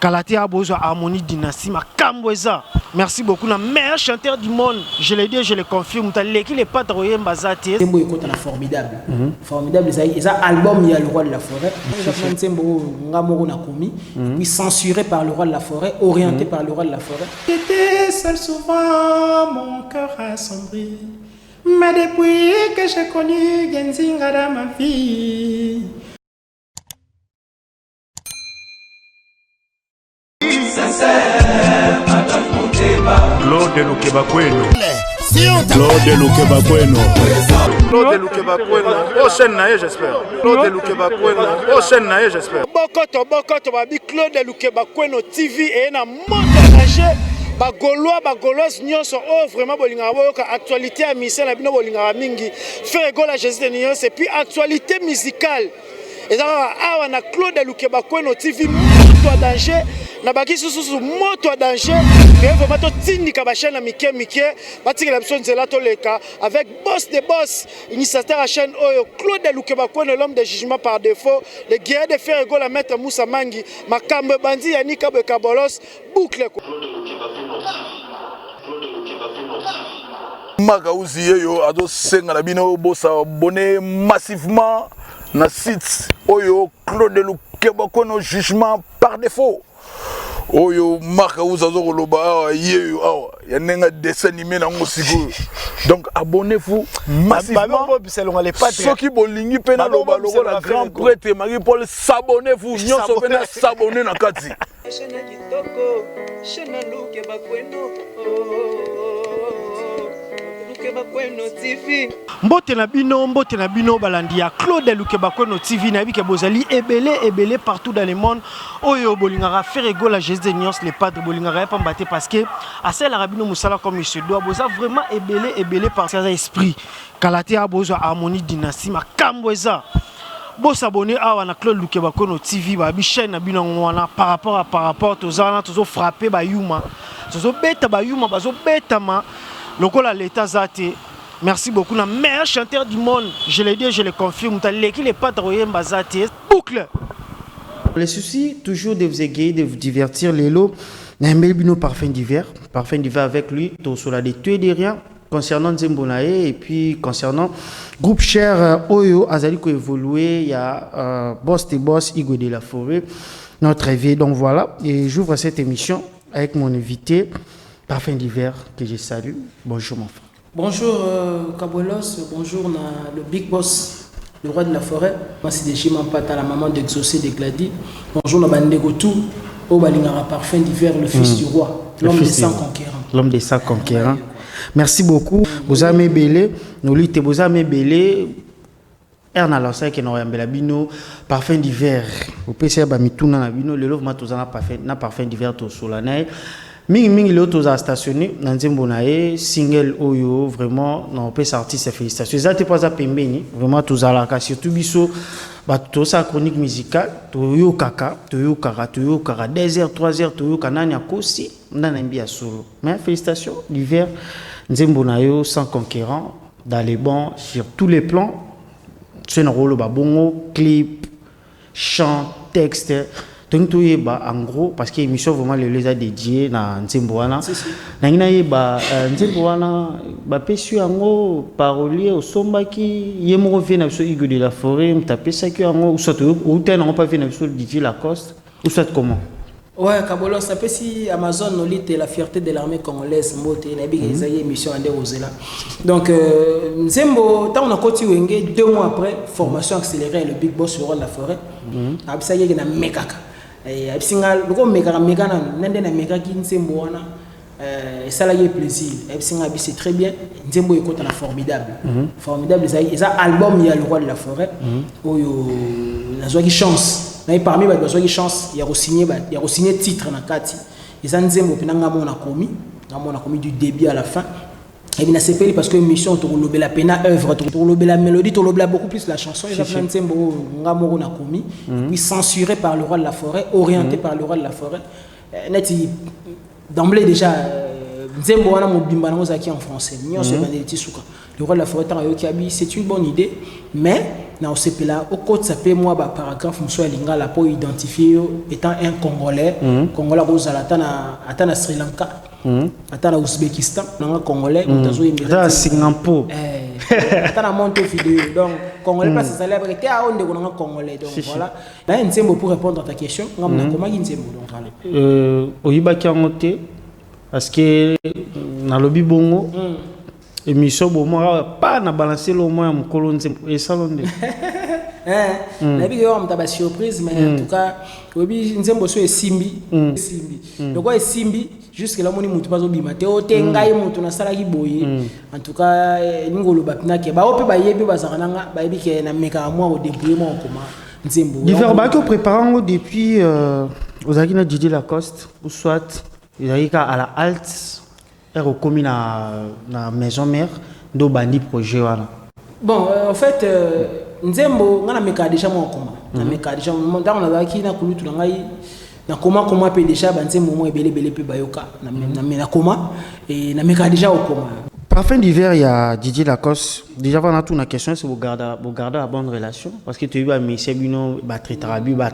Kalaté a besoin harmonie dynastie ma Kambweza. Merci beaucoup na meilleur chanteur du monde. Je l'ai dit, je le confirme. T'as l'équipe les pas trop Mbazati. Tembo écoute na formidable. Formidable ça album il y a le roi de la forêt. Tembo ngamoro na komi puis censuré par le roi de la forêt, orienté par le roi de la forêt. J'étais seul souvent, mon cœur assombri. Mais depuis que j'ai connu Genzinga dans ma vie. Claude Lukebakweno. Claude Lukebakweno. Claude Lukebakweno. Prochaine naïe, j'espère. Claude Lukebakweno. Prochaine naïe, j'espère. Bokoto, babi Claude Lukebakweno TV et na montage. Bagoloise nyonso vraiment bolingara boyoka actualité à mission na bino bolingara mingi faire gola Jésus de nyonso et puis actualité musicale. Et ça awa na Claude Lukebakweno TV moto à danger na baki susu moto à danger mais vraiment to tindika ba chaîne na mike batiki la biso nzela to leka avec boss de boss initiateur à chaîne oyo Claude Lukebakweno l'homme de jugement par défaut le guerrier de faire gola maître Moussa Mangi makambe bandi yanika be kabolos boucle Magauzi yo ado senga na bino bossa abonné massivement na site oyo Claude Lukebakweno jugement par défaut oyo Magauzi azo loba yeyo awa ya nenga dessin animé na ngosiko donc abonnez-vous massivement ceux qui bolingi pena loba logo la grand prêtre Marie-Paul s'abonnez-vous nyonso pena s'abonner na kati Mbote na bino balandi ya Claude Lukebakweno TV na bike bozali ebele partout dans le monde oyo bolingara faire égol à Jésus de Nyons les padres bolingara pas mbaté parce que à celle rabino musala comme il se doit boza vraiment ebele par ses esprit Kalaté a besoin harmonie dynastie ma Kambweza. Bon s'abonner à na Claude Lukebakweno TV ba bi chaîne na bino wana par rapport tozana tozo frapper ba yuma tozo beta ba yuma bazo beta ma lokola l'état zate. Merci beaucoup na meilleur chanteur du monde. Je l'ai dit, je le confirme. T'as l'équipe les pas trop Mbazati. Boucle. Le souci toujours de vous égayer, de vous divertir les lots. N'aimez parfum d'hiver avec lui. Tout cela de tuer des rien concernant Nzembonae et puis concernant groupe cher Oyo Azaliko évolué. Il y a boss de boss Igo de la Forêt. Notre éveil. Donc voilà. Et j'ouvre cette émission avec mon invité parfum d'hiver que je salue. Bonjour mon frère. Bonjour Kabolos, bonjour le big boss, le roi de la forêt. Moi c'est Déchima Pata, la maman d'Exaucé de Glady. Bonjour Nabandego tout, au Balingara parfum d'hiver, le fils du roi, l'homme des 100 conquérants. L'homme des 100 conquérants. Merci beaucoup. Vous avez belé, nous luttons, vous avez belé. Erna lancé que nous avons bino parfum d'hiver. Vous pouvez savoir mituna na bino, le love matozana parfum d'hiver to solanay. Mingi le autres a stationné dans Nzembonae single oyo vraiment non peut sortir ses félicitations. Ça t'es pas à pembeni vraiment tous à la cas surtout biso bah tout ça chronique musicale toyo kaka 2h 3h toyo kanani akosi ndana mbia solo. Mais félicitations l'hiver Nzembonae sans conquérant dans les bons sur tous les plans. C'est un rôle babongo clip chant texte. En gros, parce que l'émission vraiment les a dédié à Nzemboana. Nzemboana, pésu ango parolier au sombaki, yemo vient avec Igo de la Forêt, m'tapé ça que ango ou soit ou t'es non pas vient avec DJ Lacoste ou soit comment? Ouais, Kabolo, ça peut si Amazon nous lit la fierté de l'armée congolaise, moté, nabi les aïe émission ande osela. Donc Nzembo, tant on a continué 2 mois après formation accélérée le big boss sur le roi de la forêt. Abisa yé na mekaka. Et absingal loko mekaka nende na mekaki Nzembo wana ça là y plaisir. Absingal c'est très bien. Nzembo écoute na formidable. Formidable ça album il y a le roi de la forêt. Oyo na zoaki chance. Parmi les gens qui chance, il y a signé titre na kati. Ils ont Nzembo pinanga mona komi du début à la fin. Et bien c'est parce que l'émission to lobé la pena œuvre, to lobé la mélodie, to lobé beaucoup plus la chanson. Ils ont Nzembo ngamoro na komi, puis censuré par le roi de la forêt, orienté par le roi de la forêt. D'emblée déjà nzembo wana mobimba nango zaki en français nyonso ebandeli ti suka le roi de la forêt tanga yoki abi c'est une bonne idée mais na osepela okotisa mpe mwa baparagraphe mosusu ya lingala mpo identifier yo étant un congolais congolais akozala ata na Sri Lanka ata na Ouzbékistan nanga congolais moto azoyembela Singapour ata na Montevideo donc congolais place ezali après te ao ndeko nanga congolais donc voilà na nzembo pour répondre à ta question ngam na komaki nzembo donc voilà oyibaki yango te parce que nalobi bongo émission bomora pas na balancer le moins mon colon et salon de la vie on t'a surprise mais en tout cas obi nzembo so esimbi donc quoi esimbi jusque là moni mutu pas obima te otengai mutu na sala ki boye en tout cas ngolo bapina ke ba ope ba yebi bazakananga ba yebi ke na meka moi au début moi comment nzembo divers ba ko préparant depuis aux akina Didier Lacoste ou soit il a à la halte au commis na maison mère do bandi projet wana bon en fait nzembo ngana meka déjà mon comment na meka déjà mon dans na ki na kulutu na ngai na comment pe déjà ba nzembo mo ebele pe bayoka na comment et na meka déjà au comment parfum d'hiver il y a Didier Lacoste déjà avant tout na question c'est vous garder la bonne relation parce que tu as eu un monsieur bino ba traiter rabi ba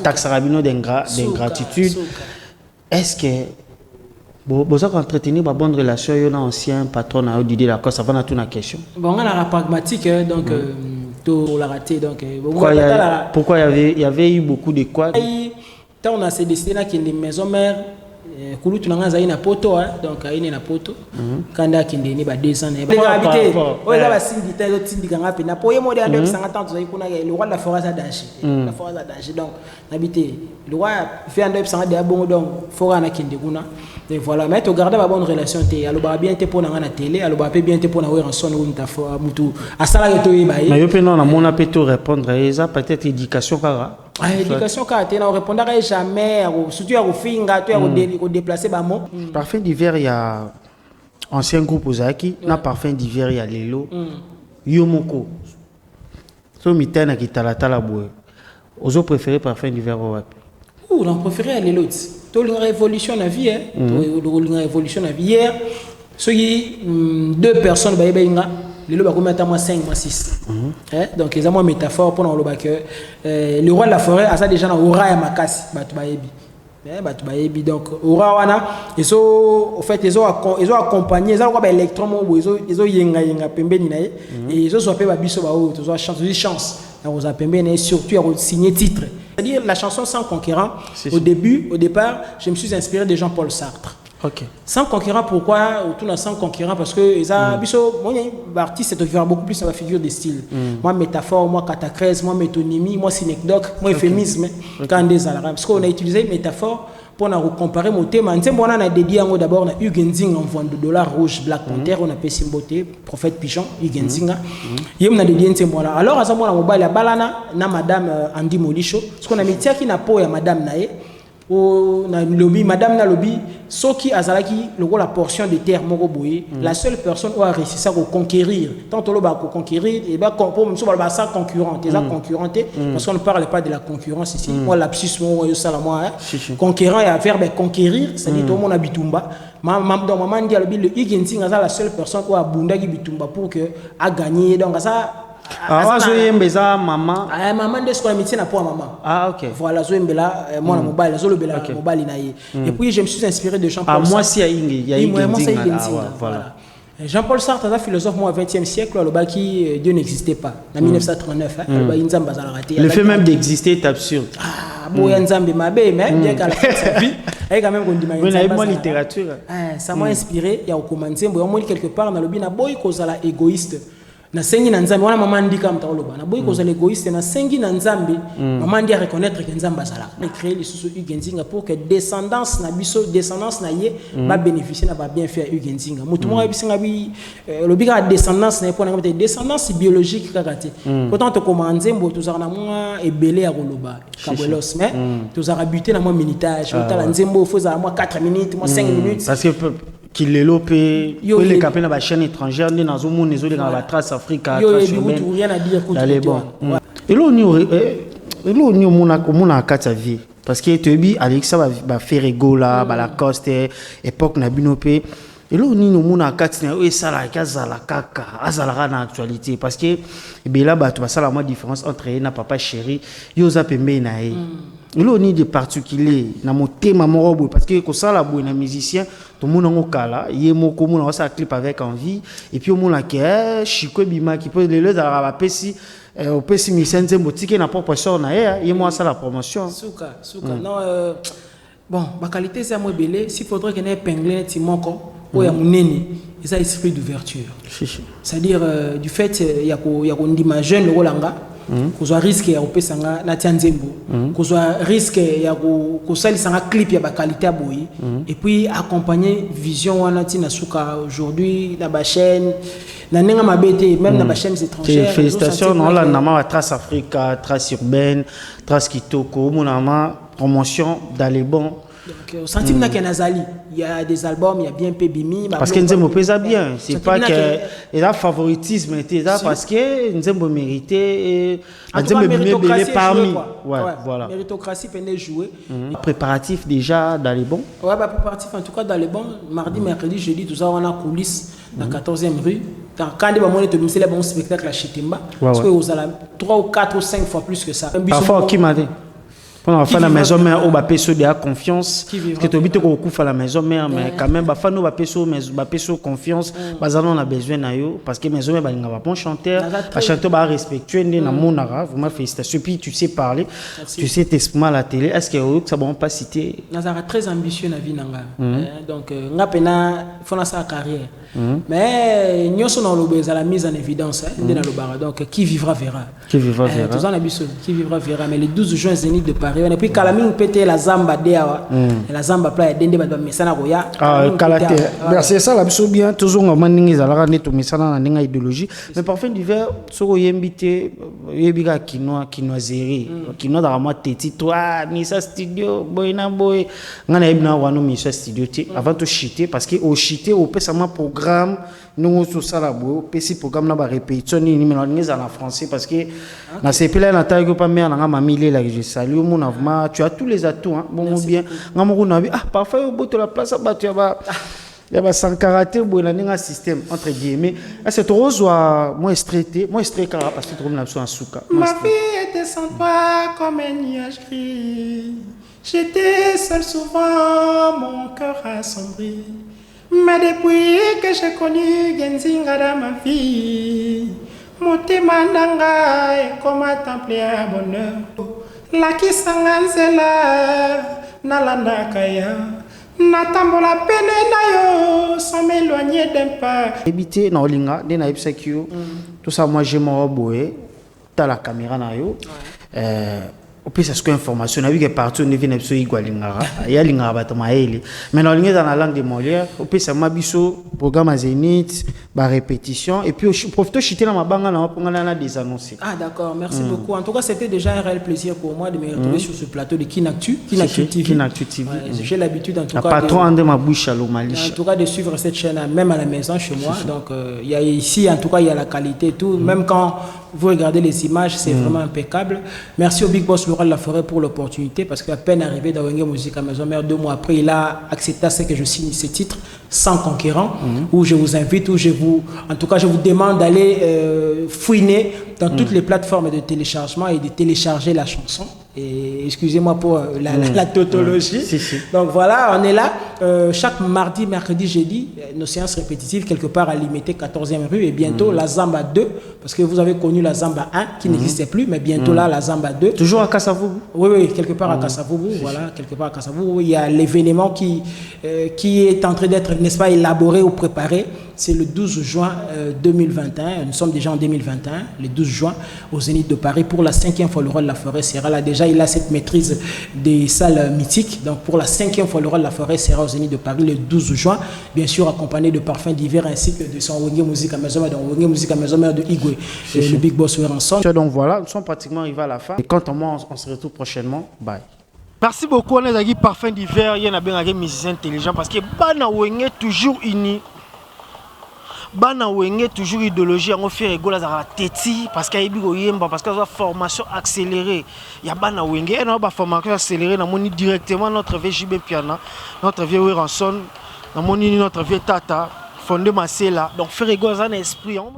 taxe rabino d'ingratitude est-ce que vous avez entretenu une bonne relation avec l'ancien patron de Didier Lacoste avant toute la question. Bon, on a la pragmatique, donc tout l'a raté. Donc, pourquoi il y avait eu beaucoup de quoi? Quand on a ces destinés qui sont des maisons mères, Kulu tu n'as pas poto, donc il y a une poto. Quand il y a des 200 ans, il y a des syndicats qui ont été pour les modèles de 50 ans, le roi de la forêt a danger. La forêt a danger. Donc, le roi fait un peu de bon, donc il faut qu'il y ait et voilà, mais tu gardes la bonne relation. Tu as bien été pour la télé, tu as bien été pour la son ou ta foi, mutu. À ça là, tu es baillé. Mais je peux non, mon appel te répondre. Et ça peut-être éducation car. Éducation car tu ne répondras jamais. Surtout à finga, tu as déplacé bas mot. Parfum d'hiver, il y a ancien groupe Ozaki. Na parfum d'hiver, il y a Lelo. Yomoko. So mitana qui tala tala boue. Ozo préféré parfum d'hiver au web. Ouh, on préférait les autres. Tout le révolution la vie, tout révolution la vie. Hier, deux personnes, les lois combien de 5, 6. Donc, ils ont une métaphore pour nous que le roi de la forêt a ça déjà dans Aura et Makasi, donc Aura wana, ils ont en fait ils ont accompagné, ils ont quoi électron, ils ont yenga pembeni na et ils ont swappé babiso ba haut, ils ont chance. Ils ont surtout signé titre. C'est-à-dire la chanson Sans Conquérant, au départ, je me suis inspiré de Jean-Paul Sartre. Okay. Sans Conquérant, pourquoi autour de Sans Conquérant? Parce que les artistes c'est beaucoup plus dans la figure de style. Moi, métaphore, moi, catacrèse, moi, métonymie, moi, synecdoque, moi, euphémisme. Quand des alarmes. Parce qu'on a utilisé une métaphore pour comparer mon thème. On a dédié d'abord à Hugues Nzinga en vente de dollars rouge, Black Panther, on a fait Simboté, prophète Pigeon, Hugues Nzinga. On a dédié un alors, à ce moment-là, on a balana na madame Andy Molicho. Parce qu'on a mis qui n'a pas madame Naé. Na lobby madame na lobby soki azalaki la portion de terre moko boye la seule personne qui a réussi à conquérir tant on va conquérir et ben pour même sur ça concurrente concurrenté parce qu'on ne parle pas de la concurrence ici moi lapsus moi yo sala moi conquérant et à verbe conquérir c'est dit tout le monde habitumba dans maman dit lobby le Igenting la seule personne qui a bundaki bitumba pour que a gagné donc ça maman maman de ce qu'on a mis na pour maman ok voilà zo mbela moi na mobile zo lobela mobile na ye et puis je me suis inspiré de Jean-Paul Sartre moi si il y a voilà Jean-Paul Sartre est un philosophe au XXe siècle qui Dieu n'existait pas en 1939 le fait même d'exister est absurde Nzambe mabe mais bien qu'à la fin de sa vie avec quand même moi littérature ça m'a inspiré il y a au commencé moi quelque part dans le bien boy kozala égoïste na sengi na nzambe wana mama ndika mtaloba na boy kozala égoïste na sengi na nzambe mama ndi reconnaître que nzambe azala et créer les sous Ugenzinga pour que descendance na biso descendance na ye va bénéficier na ba bien faire Ugenzinga mutu mo bisinga bi lobika descendance na pour na descendance biologique kakate pourtant to commencer mbo to na moi ebele ya koloba kabelos mais to za buter na moi minutage otala nzembo foza moi 4 minutes moi 5 minutes parce que qu'il est lopé les capés dans la chaîne étrangère ni dans un monde dans la trace africaine rien à dire et là on y mon a kata vie parce que tu dis Alexa va faire Egola la Lacoste époque na binopé et là on nous mona katina et ça la kazala kaka azala na actualité parce que ben là ba tu vas ça la différence entre na papa chéri yoza pembe na e et là on est de particulier na motema morobo parce que ko ça la boy na musicien tout le monde en kala yé moko mona ça clip avec envie et puis au monde que Chiko Bima qui peut le dans la pesi au pesi misenze boutique na propre sort na et moi ça la promotion souka non bon ma qualité c'est moi belé s'il faudrait que n'ait épinglé timoko ou ya muneni ça esprit d'ouverture c'est-à-dire du fait ya ko ndima jeune le rolanga kozwa risque ya opesanga na tianzembo kozwa risque ya ko salisanga clip ya ba qualité ya boyi et puis accompagner vision wana tina suka aujourd'hui na ba chaîne na nenga mabete même na ba chaînes étrangères. Félicitations on la nama Trace Africa, Trace urbaine, Trace Kitoko, monama promotion dans les bons. Donc, au sentiment qu'il y a des albums, il y a bien Pébimi. Parce que Nzembo pèse bien. C'est pas qu'il y a favoritisme, parce que Nzembo méritait. Nzembo méritait parmi. Ouais, voilà. Méritocratie peut jouer. Préparatif déjà dans les bons. Ouais, préparatif en tout cas dans les bons. Mardi, mercredi, jeudi, tout ça, on a coulisses dans la 14e rue. Quand on a un bon spectacle à Chitimba, parce que vous avez 3 ou 4 ou 5 fois plus que ça. Parfois, qui m'a dit? Quand on va la maison mère, on va payer de la confiance. Parce que tu habites au coup à la maison mère, mais quand même, on va payer confiance. On a besoin de parce que maison mère, il va bon chanteur, un chanteur va respectuer, vraiment félicitations. Puis tu sais parler, tu sais t'exprimer à la télé. Est-ce que ça va pas citer? Nazara très ambitieux na vie nanga. Donc nga pena fona sa carrière. Mais nous sommes dans la mise en évidence donc qui vivra verra. Qui vivra verra. Qui vivra verra. Mais le 12 juin Zénith de Paris et puis Kalamine pété la Zamba deawa la Zamba playa dende ba mesana roya. Kalate. C'est ça la biso bien toujours on maningi zalaka neto mesana na ninga idéologie mais parfois d'hiver soko yembité yebika kinoiserie kino da moi teti toi misa studio boyna boy ngana yebna wano misa studio ti avant de chiter parce que au chiter au pesama programme nous sur ça la boy petit programme na ba répétition ni mais en français parce que na sepela na taille pas mère na mamile là je salue mon avma tu as tous les atouts hein bon bien ngamoko na parfois au bout de la place ba tu va il y a sans karaté boy na ninga système entre guillemets c'est trop soit moins stressé parce que trop na en souka ma vie était sans toi comme un nuage gris j'étais seul souvent mon cœur assombri. Mais depuis que j'ai connu Genzinga dans ma vie, motema nanga est comme un temple à bonheur. La kisanganzela nalanda kaya natambola pene na yo sans m'éloigner d'un pas. Habité na olinga de na ipsekio tout ça moi j'ai mon boé ta la caméra na yo au plus c'est que information na vu que partout ne vient absolument igualingara il y a lingara batamaeli mais dans la langue de Molière au plus ça mabiso programme Zénith ba répétition et puis profite chiter na mabanga na pongana na des annonces. Ah d'accord, merci beaucoup. En tout cas, c'était déjà un réel plaisir pour moi de me retrouver sur ce plateau de Kinactu TV. J'ai l'habitude en tout cas patron de ma bouche à l'Omalish. En tout cas de suivre cette chaîne même à la maison chez moi. Donc il y a ici en tout cas il y a la qualité et tout même quand vous regardez les images, c'est vraiment impeccable. Merci au Big Boss Laurent Laforêt pour l'opportunité parce qu'à peine arrivé dans Wenge Musique à Maison Mère 2 mois après, il a accepté ce que je signe ce titre sans conquérant où je vous invite, où en tout cas je vous demande d'aller fouiner dans toutes les plateformes de téléchargement et de télécharger la chanson. Et excusez-moi pour la tautologie. Donc voilà, on est là chaque mardi, mercredi, jeudi, nos séances répétitives quelque part à Limité 14e rue et bientôt la Zamba 2 parce que vous avez connu la Zamba 1 qui n'existait plus mais bientôt là la Zamba 2. Toujours à Kassavoubou. Oui, quelque part à Kassavoubou, voilà, quelque part à Kassavoubou. Il y a l'événement qui est en train d'être, n'est-ce pas, élaboré ou préparé. C'est le 12 juin 2021. Nous sommes déjà en 2021, le 12 juin, au Zénith de Paris. Pour la 5e fois, Laurent Laforêt sera là. Déjà, il a cette maîtrise des salles mythiques. Donc, pour la 5e fois, Laurent Laforêt sera au Zénith de Paris le 12 juin. Bien sûr, accompagné de parfums divers ainsi que de son Wenge Musique à Maison Mère, donc Wenge Musique à Maison Mère de Igwe, le Big Boss ensemble. Donc voilà, nous sommes pratiquement arrivés à la fin. Et quant à moi, on se retrouve prochainement. Bye. Merci beaucoup. On est parfum d'hiver. Il y a un musicien intelligent parce que Bana Wenge toujours uni. bana wenge toujours idéologie en faire égol à teti parce qu'il y a parce que formation accélérée il y a bana wenge et non formation accélérée na moni directement notre VJB Piana notre vieux Ranson na moni notre vieux Tata fondé Masela donc faire égol un esprit